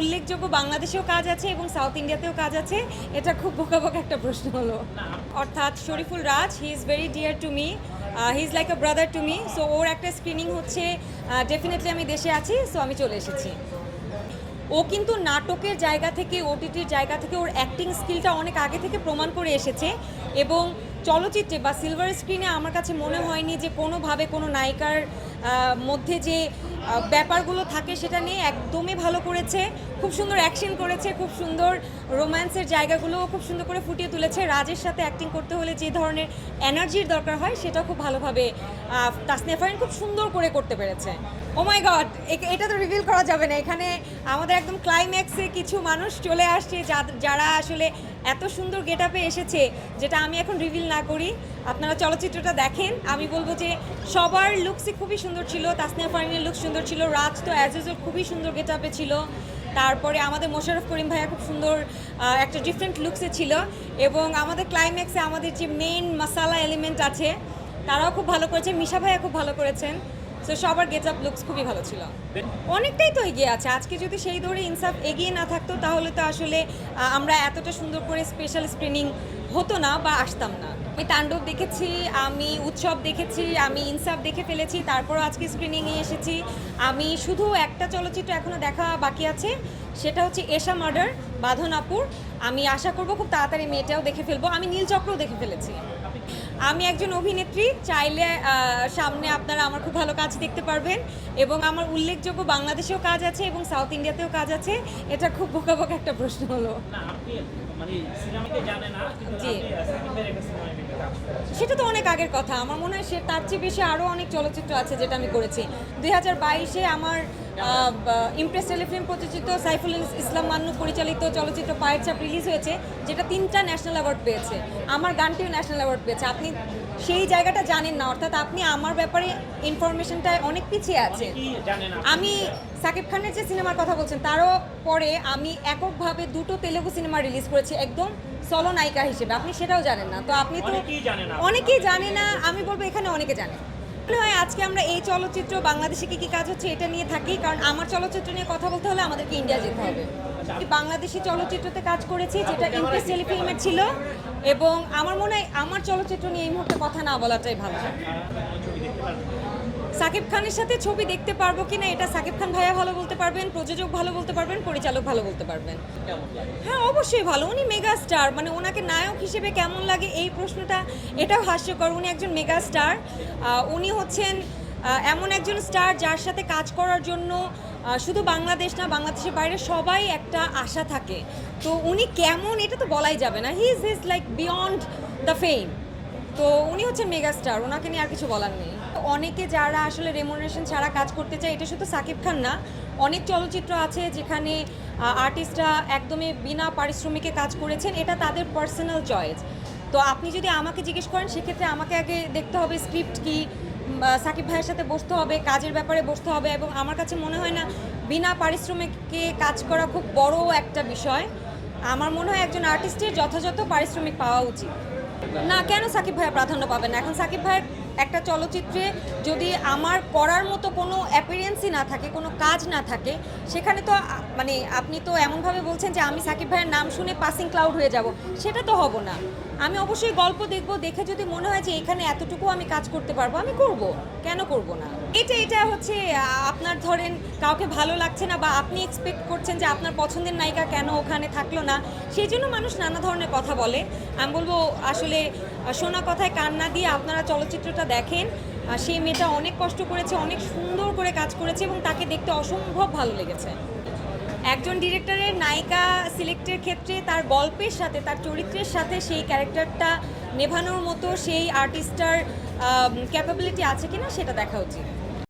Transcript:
উল্লেখযোগ্য বাংলাদেশেও কাজ আছে এবং সাউথ ইন্ডিয়াতেও কাজ আছে। এটা খুব বোকা একটা প্রশ্ন হলো। অর্থাৎ Shariful Raj, he is very dear to me, he is like a brother to me. So ওর একটা স্ক্রিনিং হচ্ছে, ডেফিনেটলি আমি দেশে আছি, সো আমি চলে এসেছি। ও কিন্তু নাটকের জায়গা থেকে, ওটিটির জায়গা থেকে ওর অ্যাক্টিং স্কিলটা অনেক আগে থেকে প্রমাণ করে এসেছে এবং চলচ্চিত্রে বা সিলভার স্ক্রিনে আমার কাছে মনে হয়নি যে কোনোভাবে কোনো নায়িকার মধ্যে যে ব্যাপারগুলো থাকে সেটা নিয়ে একদমই ভালো করেছে। খুব সুন্দর অ্যাকশন করেছে, খুব সুন্দর রোম্যান্সের জায়গাগুলো খুব সুন্দর করে ফুটিয়ে তুলেছে। রাজের সাথে অ্যাক্টিং করতে হলে যে ধরনের এনার্জির দরকার হয় সেটাও খুব ভালোভাবে তাসনিয়া ফারিন খুব সুন্দর করে করতে পেরেছে। ও মাই গড, এটা তো রিভিল করা যাবে না। এখানে আমাদের একদম ক্লাইম্যাক্সে কিছু মানুষ চলে আসছে যারা আসলে এত সুন্দর গেট আপে এসেছে, যেটা আমি এখন রিভিল না করি। আপনারা চলচ্চিত্রটা দেখেন। আমি বলবো যে সবার লুকসই খুবই সুন্দর ছিল। তাসনিয়া ফারিনের লুক সুন্দর ছিল, রাজ তো অ্যাজ ইউজুয়াল খুবই সুন্দর গেট আপে ছিল। তারপরে আমাদের মোশাররফ করিম ভাইয়া খুব সুন্দর একটা ডিফারেন্ট লুকসে ছিল এবং আমাদের ক্লাইম্যাক্সে আমাদের যে মেইন মাসালা এলিমেন্ট আছে তারাও খুব ভালো করেছে। মিশা ভাইয়া খুব ভালো করেছেন। সো সবার গেট আপ লুকস খুবই ভালো ছিল। অনেকটাই তো এগিয়ে আছে। আজকে যদি সেই দৌড়ে ইনসাফ এগিয়ে না থাকতো তাহলে তো আসলে আমরা এতটা সুন্দর করে স্পেশাল স্ক্রিনিং হতো না বা আসতাম না। আমি তাণ্ডব দেখেছি, আমি উৎসব দেখেছি, আমি ইনসাফ দেখে ফেলেছি, তারপরও আজকে স্ক্রিনিংয়ে এসেছি। আমি শুধু একটা চলচ্চিত্র এখনও দেখা বাকি আছে, সেটা হচ্ছে এশা মার্ডার, বাঁধনাপুর। আমি আশা করব খুব তাড়াতাড়ি মেয়েটাও দেখে ফেলবো। আমি নীলচক্রও দেখে ফেলেছি। আমি একজন অভিনেত্রী, চাইলে সামনে আপনারা আমার খুব ভালো কাজ দেখতে পারবেন এবং আমার উল্লেখযোগ্য বাংলাদেশেও কাজ আছে এবং সাউথ ইন্ডিয়াতেও কাজ আছে। এটা খুব বোকা একটা প্রশ্ন হলো। জি, সেটা তো অনেক আগের কথা। আমার মনে হয় তার চেয়ে বেশি আরও অনেক চলচ্চিত্র আছে যেটা আমি করেছি। 2022-এ আমার ইমপ্রেস টেলিফিল্ম প্রযোজিত সাইফুল ইসলাম মান্নু পরিচালিত চলচ্চিত্র পায়ের ছাপ রিলিজ হয়েছে, যেটা 3টা ন্যাশনাল অ্যাওয়ার্ড পেয়েছে। আমার গানটিও ন্যাশনাল অ্যাওয়ার্ড পেয়েছে। আপনি সেই জায়গাটা জানেন না, অর্থাৎ আপনি আমার ব্যাপারে ইনফরমেশনটায় অনেক পিছিয়ে আছে। আমি সাকিব খানের যে সিনেমার কথা বলছেন তারও পরে আমি এককভাবে 2টো তেলেগু সিনেমা রিলিজ করেছি একদম সলো নায়িকা হিসেবে। আপনি সেটাও জানেন না। তো আপনি তো অনেকেই জানে না, আমি বলবো এখানে অনেকে জানে। হয় আজকে আমরা এই চলচ্চিত্র বাংলাদেশে কী কাজ হচ্ছে এটা নিয়ে থাকি, কারণ আমার চলচ্চিত্র নিয়ে কথা বলতে হলে আমাদেরকে ইন্ডিয়া যেতে হবে। বাংলাদেশি চলচ্চিত্রতে কাজ করেছি যেটা ইমপ্রেস টেলিফিল্মের ছিল এবং আমার মনে হয় আমার চলচ্চিত্র নিয়ে এই মুহূর্তে কথা না বলাটাই ভালো। সাকিব খানের সাথে ছবি দেখতে পারবো কিনা এটা সাকিব খান ভাইয়া ভালো বলতে পারবেন, প্রযোজক ভালো বলতে পারবেন, পরিচালক ভালো বলতে পারবেন। হ্যাঁ, অবশ্যই ভালো। উনি মেগা স্টার, মানে ওনাকে নায়ক হিসেবে কেমন লাগে এই প্রশ্নটা এটাও হাস্যকর। উনি একজন মেগা স্টার। উনি হচ্ছেন এমন একজন স্টার যার সাথে কাজ করার জন্য শুধু বাংলাদেশ না, বাংলাদেশের বাইরে সবাই একটা আশা থাকে। তো উনি কেমন এটা তো বলাই যাবে না। He is like beyond the fame. তো উনি হচ্ছেন মেগা স্টার, ওনাকে নিয়ে আর কিছু বলার নেই। অনেকে যারা আসলে রেমুনারেশন ছাড়া কাজ করতে চায়, এটা শুধু সাকিব খান না, অনেক চলচ্চিত্র আছে যেখানে আর্টিস্টরা একদমই বিনা পারিশ্রমিকে কাজ করেছেন। এটা তাদের পার্সোনাল চয়েস। তো আপনি যদি আমাকে জিজ্ঞেস করেন সেক্ষেত্রে আমাকে আগে দেখতে হবে স্ক্রিপ্ট কি, সাকিব ভাইয়ের সাথে বসতে হবে, কাজের ব্যাপারে বসতে হবে। এবং আমার কাছে মনে হয় না বিনা পারিশ্রমিকে কাজ করা খুব বড় একটা বিষয়। আমার মনে হয় একজন আর্টিস্টের যথাযথ পারিশ্রমিক পাওয়া উচিত। না, কেন সাকিব ভাইয়া প্রাধান্য পাবেন না? এখন সাকিব ভাইয়ের একটা চলচ্চিত্রে যদি আমার করার মতো কোনো অ্যাপিয়ারেন্সই না থাকে, কোনো কাজ না থাকে, সেখানে তো মানে আপনি তো এমনভাবে বলছেন যে আমি সাকিব ভাইয়ের নাম শুনে পাসিং ক্লাউড হয়ে যাব, সেটা তো হব না। আমি অবশ্যই গল্প দেখব, দেখে যদি মনে হয় যে এখানে এতটুকু আমি কাজ করতে পারবো, আমি করব, কেন করব না? এটা হচ্ছে আপনার ধরেন কাউকে ভালো লাগছে না বা আপনি এক্সপেক্ট করছেন যে আপনার পছন্দের নায়িকা কেন ওখানে থাকলো না, সেই জন্য মানুষ নানা ধরনের কথা বলে। আমি বলবো আসলে শোনা কথায় কান না দিয়ে আপনারা চলচ্চিত্রটা দেখেন। সেই মেয়েটা অনেক কষ্ট করেছে, অনেক সুন্দর করে কাজ করেছে এবং তাকে দেখতে অসম্ভব ভালো লেগেছে। একজন ডিরেক্টরের নায়িকা সিলেক্টের ক্ষেত্রে তার গল্পের সাথে, তার চরিত্রের সাথে সেই ক্যারেক্টারটা নেভানোর মতো সেই আর্টিস্টটার ক্যাপাবিলিটি আছে কিনা সেটা দেখা উচিত।